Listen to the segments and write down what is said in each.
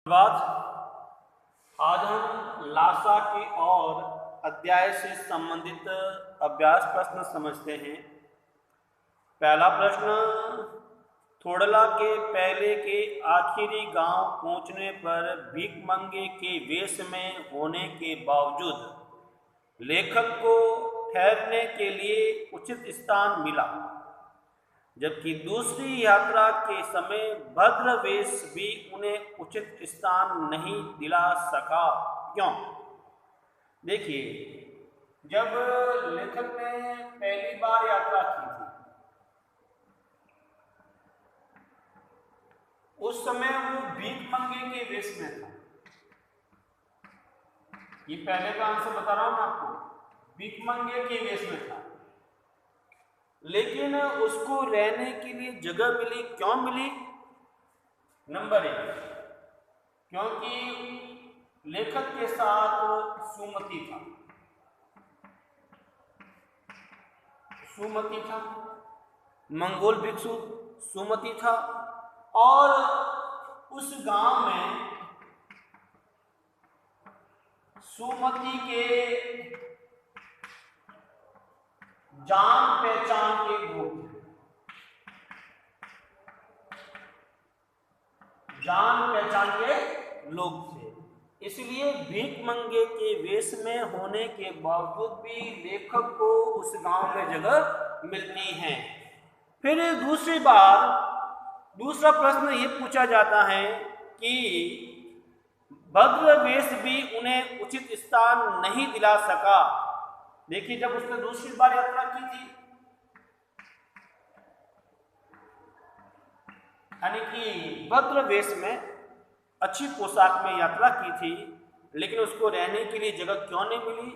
बात आज हम लासा की और अध्याय से संबंधित अभ्यास प्रश्न समझते हैं। पहला प्रश्न, थोड़ला के पहले के आखिरी गांव पहुंचने पर भीखमंगे के वेश में होने के बावजूद लेखक को ठहरने के लिए उचित स्थान मिला, जबकि दूसरी यात्रा के समय भद्र वेश भी उन्हें उचित स्थान नहीं दिला सका। क्यों? देखिए, जब लेखक ने पहली बार यात्रा की थी उस समय वो भीखमंगे के वेश में था। ये पहले का आंसर बता रहा हूं मैं आपको, भीखमंगे के वेश में था, लेकिन उसको रहने के लिए जगह मिली। क्यों मिली? नंबर 1, क्योंकि लेखक के साथ सुमति था। सुमति था, मंगोल भिक्षु सुमति था, और उस गांव में सुमति के जान पहचान के लोग थे। जान पहचान के लोग थे, इसलिए भीखमंगे के वेश में होने के बावजूद भी लेखक को उस गांव में जगह मिलती है। फिर दूसरी बार दूसरा प्रश्न ये पूछा जाता है कि भद्र वेश भी उन्हें उचित स्थान नहीं दिला सका। देखिए, जब उसने दूसरी बार यात्रा की थी, यानी कि भद्र वेश में अच्छी पोशाक में यात्रा की थी, लेकिन उसको रहने के लिए जगह क्यों नहीं मिली?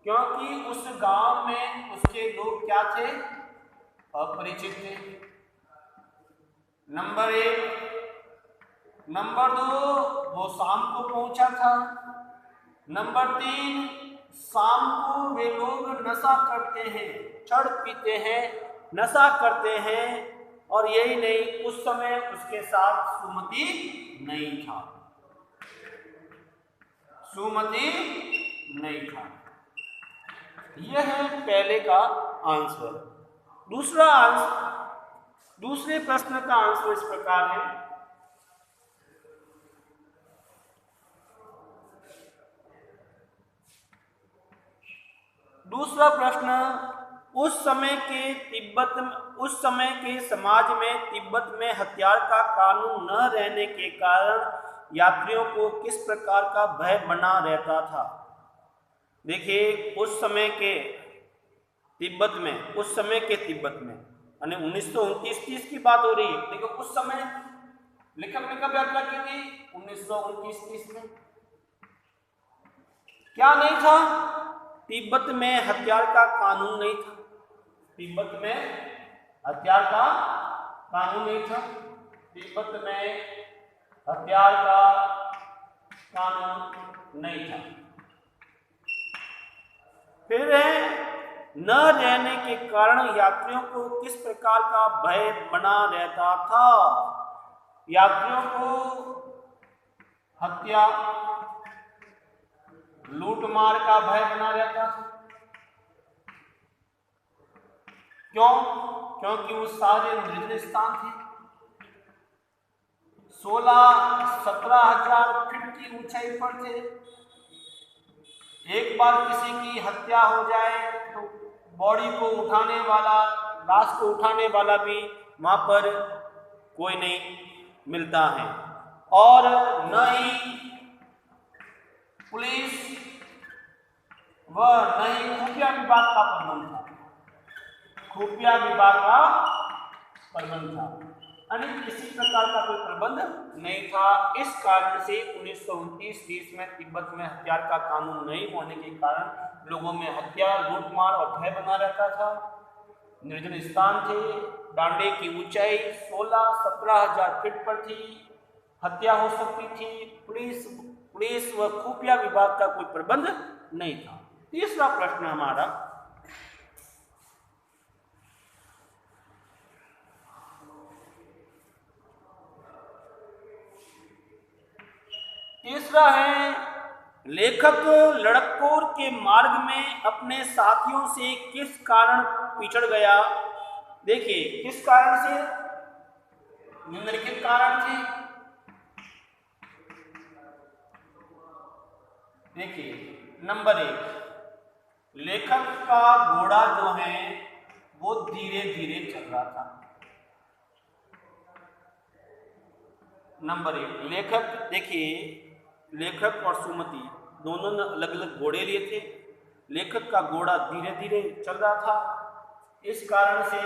क्योंकि उस गांव में उसके लोग क्या थे? अपरिचित थे। नंबर 1। नंबर 2, वो शाम को पहुंचा था। नंबर 3, शाम को वे लोग नशा करते हैं, चढ़ पीते हैं, नशा करते हैं, और यही नहीं, उस समय उसके साथ सुमति नहीं था। सुमति नहीं था। यह है पहले का आंसर। दूसरे प्रश्न का आंसर इस प्रकार है। दूसरा प्रश्न, उस समय के समाज में तिब्बत में हथियार का कानून न रहने के कारण यात्रियों को किस प्रकार का भय बना रहता था? देखिए, उस समय के तिब्बत में यानी 1929-30 की बात हो रही है। देखो, उस समय लेखक ने कब यात्रा की थी? 1929-30 में। क्या नहीं था? तिब्बत में हथियार का कानून नहीं था। तिब्बत में हथियार का कानून नहीं था। तिब्बत में हथियार का कानून नहीं था। फिर न रहने के कारण यात्रियों को किस प्रकार का भय बना रहता था? यात्रियों को हत्या, लूटमार का भय बना रहता था। क्यों? क्योंकि वो सारे निर्जन स्थान थे। 16-17 हजार फीट की ऊंचाई पर थे। एक बार किसी की हत्या हो जाए तो बॉडी को उठाने वाला, लाश को उठाने वाला भी वहां पर कोई नहीं मिलता है, और न ही पुलिस व न ही खुफिया विभाग का प्रबंध था। खुफिया विभाग का प्रबंध था, यानी किसी प्रकार का कोई प्रबंध नहीं था। इस कारण से 1929-30 में तिब्बत में हथियार का कानून नहीं होने के कारण लोगों में हत्या, लूटमार और भय बना रहता था। निर्जन स्थान थे, डांडे की ऊंचाई 16-17 हजार फीट पर थी, हत्या हो सकती थी, पुलिस व खुफिया विभाग का कोई प्रबंध नहीं था। तीसरा प्रश्न हमारा, तीसरा है लेखक लड़कपुर के मार्ग में अपने साथियों से किस कारण पिछड़ गया। देखिए किस कारण से, निम्नलिखित कारण से। देखिए नंबर 1, लेखक का घोड़ा जो है वो धीरे धीरे चल रहा था। नंबर 1, लेखक, देखिए लेखक और सुमति दोनों ने अलग अलग घोड़े लिए थे। लेखक का घोड़ा धीरे धीरे चल रहा था, इस कारण से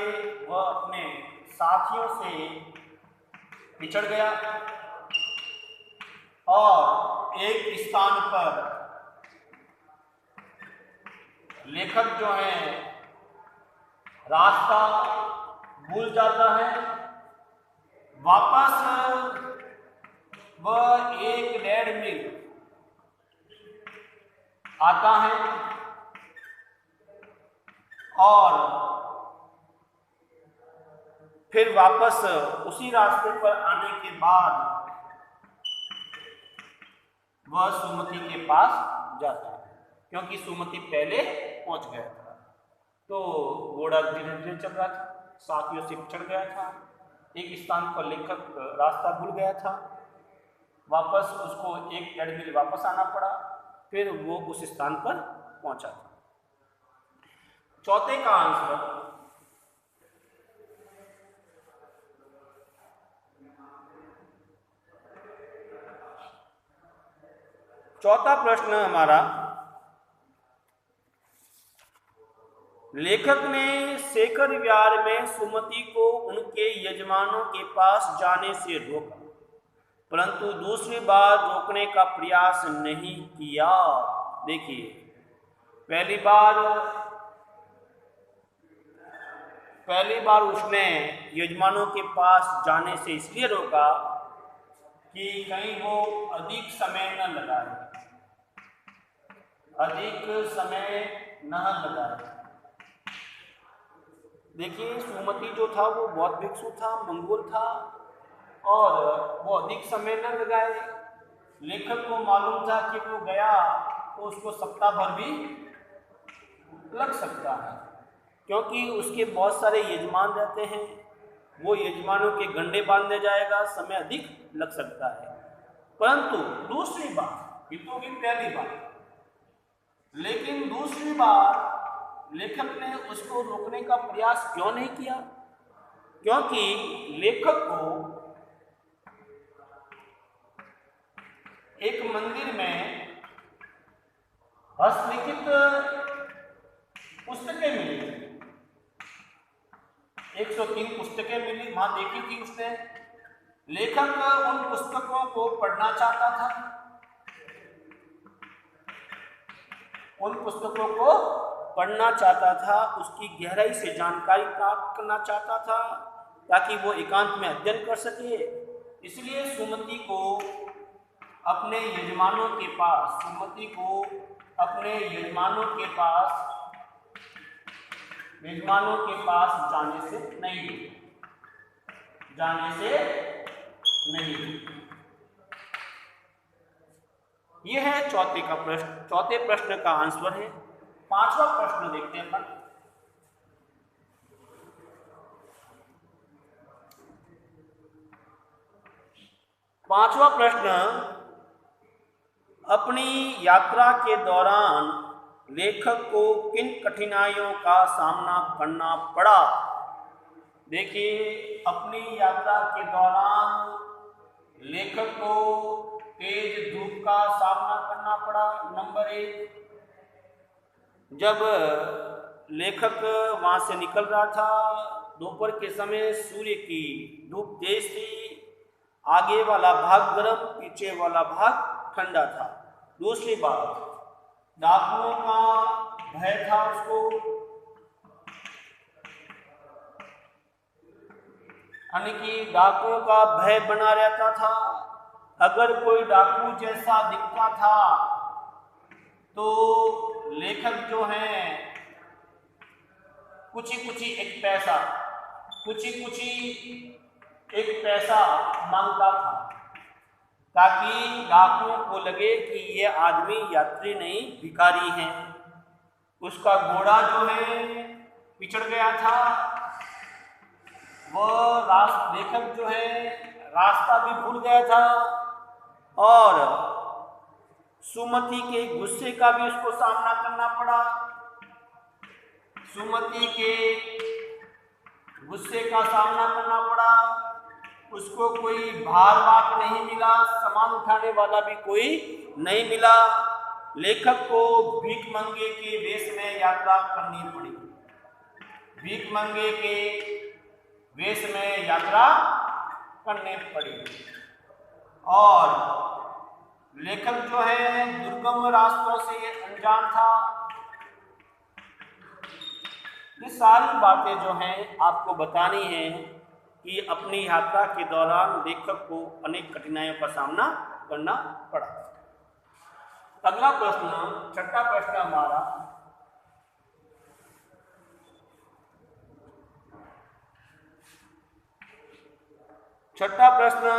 वह अपने साथियों से पिछड़ गया और एक स्थान पर लेखक जो है रास्ता भूल जाता है। वापस वह 1-1.5 मील आता है और फिर वापस उसी रास्ते पर आने के बाद वह सुमति के पास जाता है, क्योंकि सुमति पहले पहुंच गया था। तो घोड़ा धीरे धीरे चल रहा था, साथियों से पिछड़ गया था, एक स्थान पर लेखक रास्ता भूल गया था, वापस उसको 1-1.5 मील वापस आना पड़ा, फिर वो उस स्थान पर पहुंचा था। चौथे का आंसर चौथा प्रश्न हमारा, लेखक ने शेखर विहार में सुमति को उनके यजमानों के पास जाने से रोका, परंतु दूसरी बार रोकने का प्रयास नहीं किया। देखिए पहली बार उसने यजमानों के पास जाने से इसलिए रोका कि कहीं वो अधिक समय न लगाए, देखिए सुमति जो था वो बहुत भिक्षु था, मंगोल था और वो अधिक समय न लगाए। लेखक को मालूम था कि वो गया तो उसको सप्ताह भर भी लग सकता है, क्योंकि उसके बहुत सारे यजमान रहते हैं, वो यजमानों के गंडे बांधने जाएगा, समय अधिक लग सकता है। परंतु दूसरी बार, ये तो होगी पहली बार, लेकिन दूसरी बार लेखक ने उसको रोकने का प्रयास क्यों नहीं किया? क्योंकि लेखक को एक मंदिर में हस्तलिखित पुस्तकें मिली, 103 पुस्तकें मिली, वहां देखी थी उसने। लेखक उन पुस्तकों को पढ़ना चाहता था, उसकी गहराई से जानकारी प्राप्त करना चाहता था ताकि वो एकांत में अध्ययन कर सके। इसलिए सुमति को अपने यजमानों के पास जाने से नहीं। यह है चौथे प्रश्न का आंसर है। पांचवा प्रश्न देखते हैं अपन। पांचवा प्रश्न, अपनी यात्रा के दौरान लेखक को किन कठिनाइयों का सामना करना पड़ा? देखिए अपनी यात्रा के दौरान लेखक को तेज धूप का सामना करना पड़ा। नंबर 1, जब लेखक वहां से निकल रहा था दोपहर के समय, सूर्य की धूप तेज थी, आगे वाला भाग गर्म, पीछे वाला भाग ठंडा था। दूसरी बात, डाकुओं का भय था उसको, यानी कि डाकुओं का भय बना रहता था। अगर कोई डाकू जैसा दिखता था तो लेखक जो है कुछ ही एक पैसा मांगता था। ताकि डाकुओं को लगे कि ये आदमी यात्री नहीं भिखारी है। उसका घोड़ा जो है पिछड़ गया था, वह लेखक जो है रास्ता भी भूल गया था और सुमति के गुस्से का भी उसको सामना करना पड़ा। सुमति के गुस्से का सामना करना पड़ा, उसको कोई भार वाक नहीं मिला, सामान उठाने वाला भी कोई नहीं मिला। लेखक को भीख मंगे के वेश में यात्रा करनी पड़ी। भीख मंगे के वेश में यात्रा करनी पड़ी और लेखक जो है दुर्गम रास्तों से अनजान था। ये सारी बातें जो हैं आपको बतानी है कि अपनी यात्रा के दौरान लेखक को अनेक कठिनाइयों का सामना करना पड़ा। अगला प्रश्न, छठा प्रश्न हमारा, छठा प्रश्न,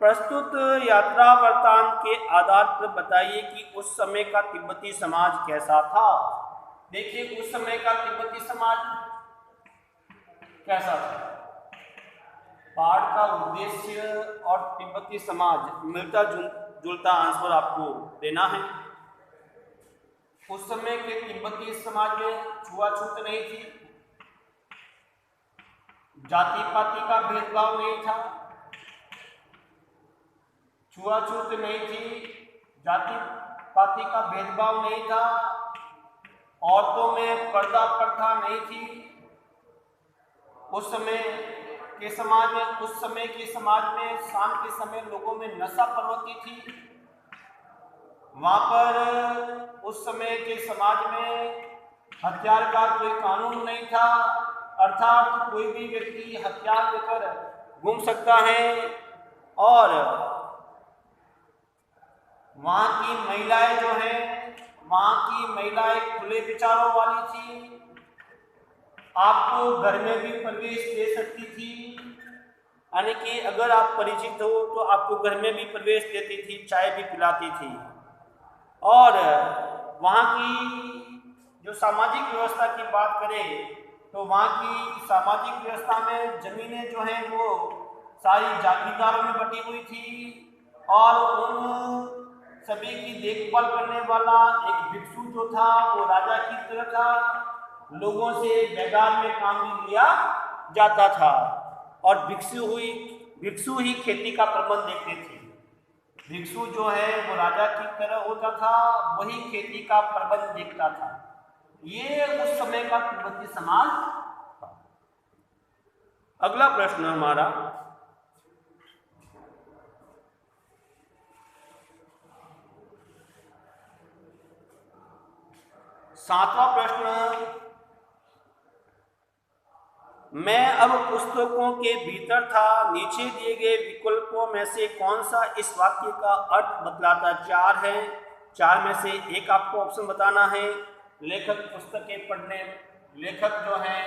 प्रस्तुत यात्रा वृत्तांत के आधार पर बताइए कि उस समय का तिब्बती समाज कैसा था। देखिए उस समय का तिब्बती समाज कैसा था। पाठ का उद्देश्य और तिब्बती समाज मिलता जुलता आंसर आपको देना है। उस समय के तिब्बती समाज में छुआछूत नहीं थी, जाति पाति का भेदभाव नहीं था, छुआछूत नहीं थी, जाति पाति का भेदभाव नहीं था, औरतों में पर्दा प्रथा नहीं थी। उस समय के समाज में शाम के समय लोगों में नशा प्रवृत्ति थी। वहां पर उस समय के समाज में हथियार का कोई कानून नहीं था, अर्थात कोई भी व्यक्ति हथियार लेकर घूम सकता है और वहां की महिलाएं जो हैं, वहां की महिलाएं खुले विचारों वाली थी, आपको घर में भी प्रवेश दे सकती थी, यानी कि अगर आप परिचित हो तो आपको घर में भी प्रवेश देती थी, चाय भी पिलाती थी। और वहाँ की जो सामाजिक व्यवस्था की बात करें तो वहाँ की सामाजिक व्यवस्था में जमीनें जो हैं वो सारी जागीरदारों में बटी हुई थी और उन सभी की देखभाल करने वाला एक भिक्षु जो था वो राजा की तरह था। लोगों से बेगार में काम भी लिया जाता था और भिक्षु ही खेती का प्रबंध देखते थे। भिक्षु जो है वो राजा की तरह होता था, वही खेती का प्रबंध देखता था। ये उस समय का तिब्बती समाज था। अगला प्रश्न हमारा, सातवां प्रश्न, मैं अब पुस्तकों के भीतर था, नीचे दिए गए विकल्पों में से कौन सा इस वाक्य का अर्थ बतलाता। 4 है, 4 में से एक आपको ऑप्शन बताना है। लेखक जो है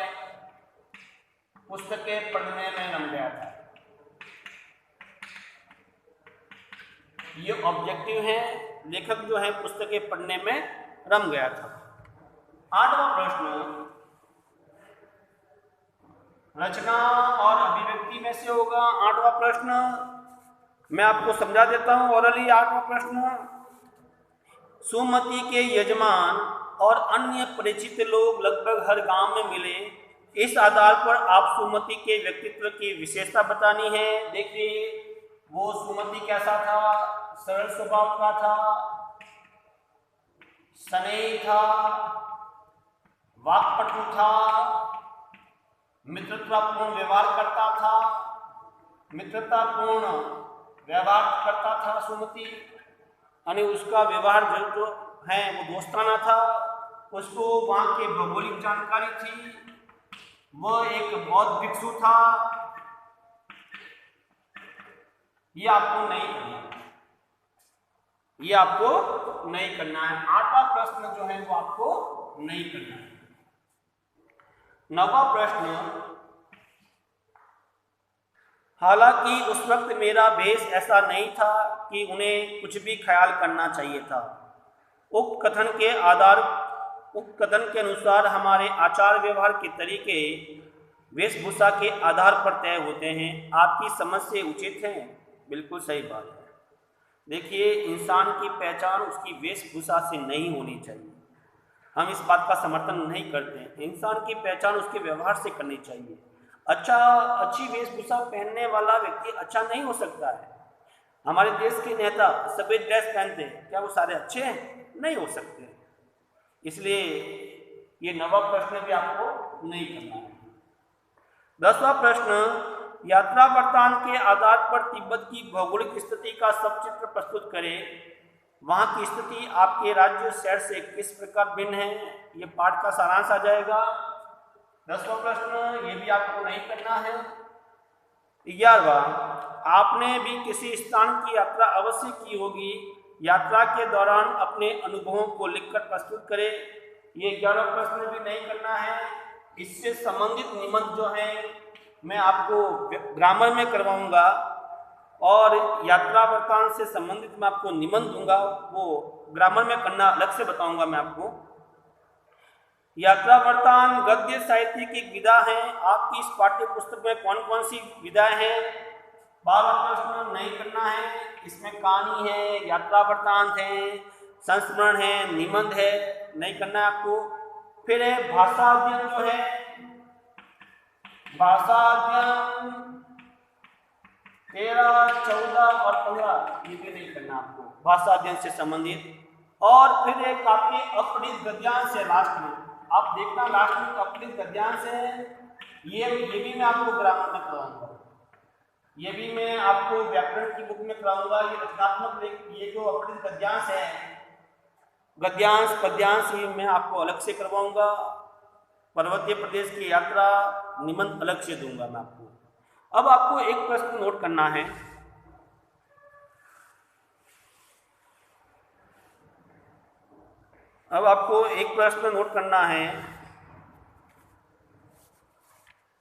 पुस्तकें पढ़ने में रम गया था, ये ऑब्जेक्टिव है। लेखक जो है पुस्तकें पढ़ने में रम गया था। 8वां प्रश्न, रचना और अभिव्यक्ति में से होगा 8वां प्रश्न। मैं आपको समझा देता हूं ओरली। 8वां प्रश्न, सुमति के यजमान और अन्य परिचित लोग लगभग हर गांव में मिले। इस आधार पर आप सुमति के व्यक्तित्व की विशेषता बतानी है। देखिए वो सुमति कैसा था, सरल स्वभाव का था, स्नेही था, वाक्पटु था, मित्रतापूर्ण व्यवहार करता था सुमति, यानी उसका व्यवहार जो है वो दोस्ताना था। उसको वहाँ के भौगोलिक जानकारी थी, वह एक बौद्ध भिक्षु था। ये आपको नहीं करना है। 8वां प्रश्न जो है वो आपको नहीं करना है। 9वां प्रश्न, हालांकि उस वक्त मेरा भेष ऐसा नहीं था कि उन्हें कुछ भी ख्याल करना चाहिए था। उक्त कथन के अनुसार हमारे आचार व्यवहार के तरीके वेशभूषा के आधार पर तय होते हैं। आपकी समझ से उचित है, बिल्कुल सही बात है। देखिए, इंसान की पहचान उसकी वेशभूषा से नहीं होनी चाहिए। हम इस बात का समर्थन नहीं करते हैं। इंसान की पहचान उसके व्यवहार से करनी चाहिए। अच्छी वेशभूषा पहनने वाला व्यक्ति अच्छा नहीं हो सकता है। हमारे देश के नेता सफेद ड्रेस पहनते हैं, क्या वो सारे अच्छे हैं? नहीं हो सकते। इसलिए ये 9वां प्रश्न भी आपको नहीं करना है। 10वां प्रश्न, यात्रा वृत्तांत के आधार पर तिब्बत की भौगोलिक स्थिति का सचित्र प्रस्तुत करें। वहाँ की स्थिति आपके राज्य शहर से किस प्रकार भिन्न है? ये पाठ का सारांश आ जाएगा। 10वां प्रश्न ये भी आपको नहीं करना है। 11वां, आपने भी किसी स्थान की यात्रा अवश्य की होगी। यात्रा के दौरान अपने अनुभवों को लिखकर प्रस्तुत करें। ये 11वां प्रश्न भी नहीं करना है। इससे संबंधित निबंध जो है मैं आपको ग्रामर में करवाऊंगा, और यात्रा वृत्तांत से संबंधित मैं आपको निबंध दूंगा, वो ग्रामर में करना अलग से बताऊंगा मैं आपको। यात्रा वृत्तांत गद्य साहित्य की विधा है। आपकी इस पाठ्य पुस्तक में कौन कौन सी विधाएं हैं? 12वां प्रश्न नहीं करना है। इसमें कहानी है, यात्रा वृत्तांत है, संस्मरण है, निबंध है, नहीं करना है आपको। फिर है भाषा अध्ययन, जो है भाषा अध्ययन 13, 14 और 15, ये भी नहीं करना आपको, भाषा अध्ययन से संबंधित। और फिर एक आपके अपठित गद्यांश है लास्ट में, आप देखना लास्ट में अपठित गद्यांश है। ये भी मैं आपको ग्रामर में कराऊंगा, ये भी मैं आपको व्याकरण की बुक में कराऊंगा। ये रचनात्मक ये जो अपठित गद्यांश है, गद्यांश पद्यांश ही मैं आपको अलग से करवाऊंगा। पर्वतीय प्रदेश की यात्रा निबंध अलग से दूंगा मैं आपको। अब आपको एक प्रश्न नोट करना है। अब आपको एक प्रश्न नोट करना है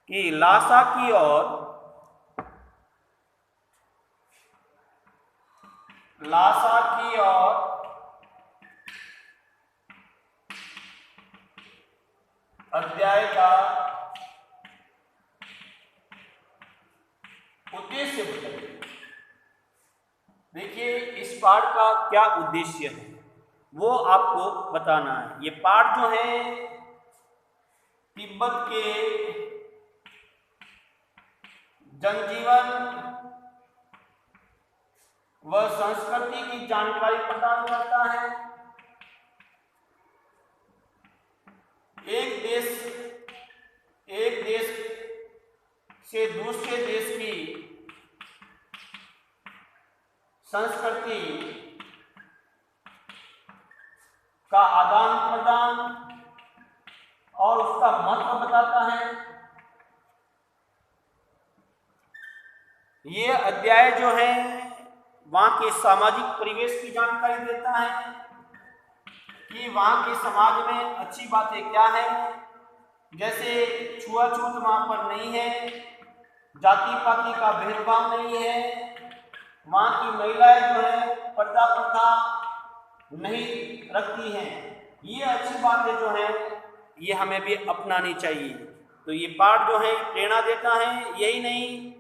कि लासा की ओर अध्याय का उद्देश्य बताइए। देखिए, इस पाठ का क्या उद्देश्य है वो आपको बताना है। ये पाठ जो है तिब्बत के जनजीवन व संस्कृति की जानकारी प्रदान करता है। एक देश से दूसरे देश की संस्कृति का आदान प्रदान और उसका महत्व बताता है। ये अध्याय जो है वहाँ के सामाजिक परिवेश की जानकारी देता है कि वहाँ के समाज में अच्छी बातें क्या है, जैसे छुआछूत वहाँ पर नहीं है, जाति पाति का भेदभाव नहीं है, वहाँ की महिलाएं जो है पर्दा प्रथा नहीं रखती हैं। ये अच्छी बातें जो हैं ये हमें भी अपनानी चाहिए। तो ये पाठ जो है प्रेरणा देता है। यही नहीं,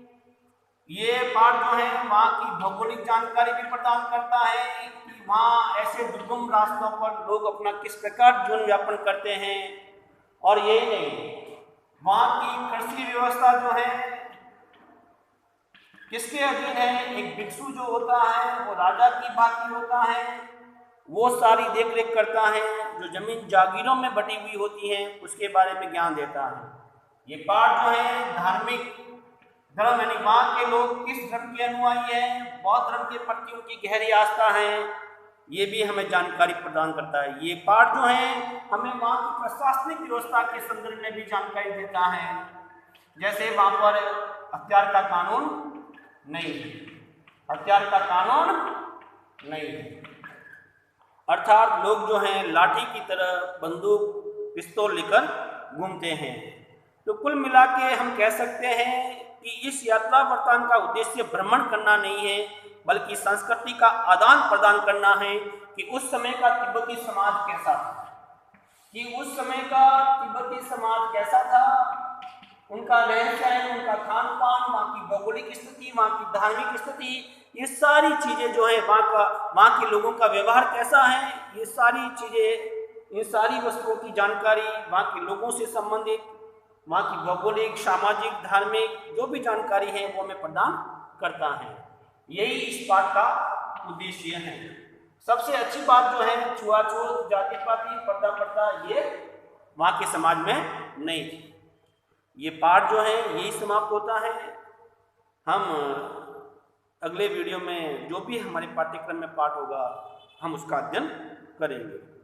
ये पाठ जो है वहाँ की भौगोलिक जानकारी भी प्रदान करता है कि वहाँ ऐसे दुर्गम रास्तों पर लोग अपना किस प्रकार जीवन यापन करते हैं। और यही नहीं, वहाँ की कृषि व्यवस्था जो है किसके अधीन है? एक भिक्षु जो होता है वो राजा की भांति होता है, वो सारी देख रेख करता है। जो जमीन जागीरों में बटी हुई होती है उसके बारे में ज्ञान देता है। ये पाठ जो है धार्मिक धर्म यानी वहाँ के लोग किस धर्म के अनुयायी हैं, बौद्ध धर्म के प्रति उनकी गहरी आस्था है, ये भी हमें जानकारी प्रदान करता है। ये पाठ जो है हमें वहाँ की प्रशासनिक व्यवस्था के संदर्भ में भी जानकारी देता है। जैसे वहाँ पर हथियार का कानून नहीं है, हथियार का कानून नहीं है, अर्थात लोग जो हैं लाठी की तरह बंदूक पिस्तौल लेकर घूमते हैं। तो कुल मिला के हम कह सकते हैं कि इस यात्रा वृत्तांत का उद्देश्य भ्रमण करना नहीं है, बल्कि संस्कृति का आदान प्रदान करना है कि उस समय का तिब्बती समाज कैसा था, कैसा था, उनका रहन सहन, उनका खान पान, वहाँ की भौगोलिक स्थिति, वहाँ की धार्मिक स्थिति, ये सारी चीज़ें जो है, वहाँ के लोगों का व्यवहार कैसा है, ये सारी चीज़ें, ये सारी वस्तुओं की जानकारी, वहाँ के लोगों से संबंधित, वहाँ की भौगोलिक, सामाजिक, धार्मिक जो भी जानकारी है वो हमें प्रदान करता है। यही इस पाठ का उद्देश्य है। सबसे अच्छी बात जो है, छुआछूत, जाति पाति, पर्दा प्रथा, ये वहाँ के समाज में नहीं थी। ये पाठ जो है यही समाप्त होता है। हम अगले वीडियो में जो भी हमारे पाठ्यक्रम में पाठ होगा हम उसका अध्ययन करेंगे।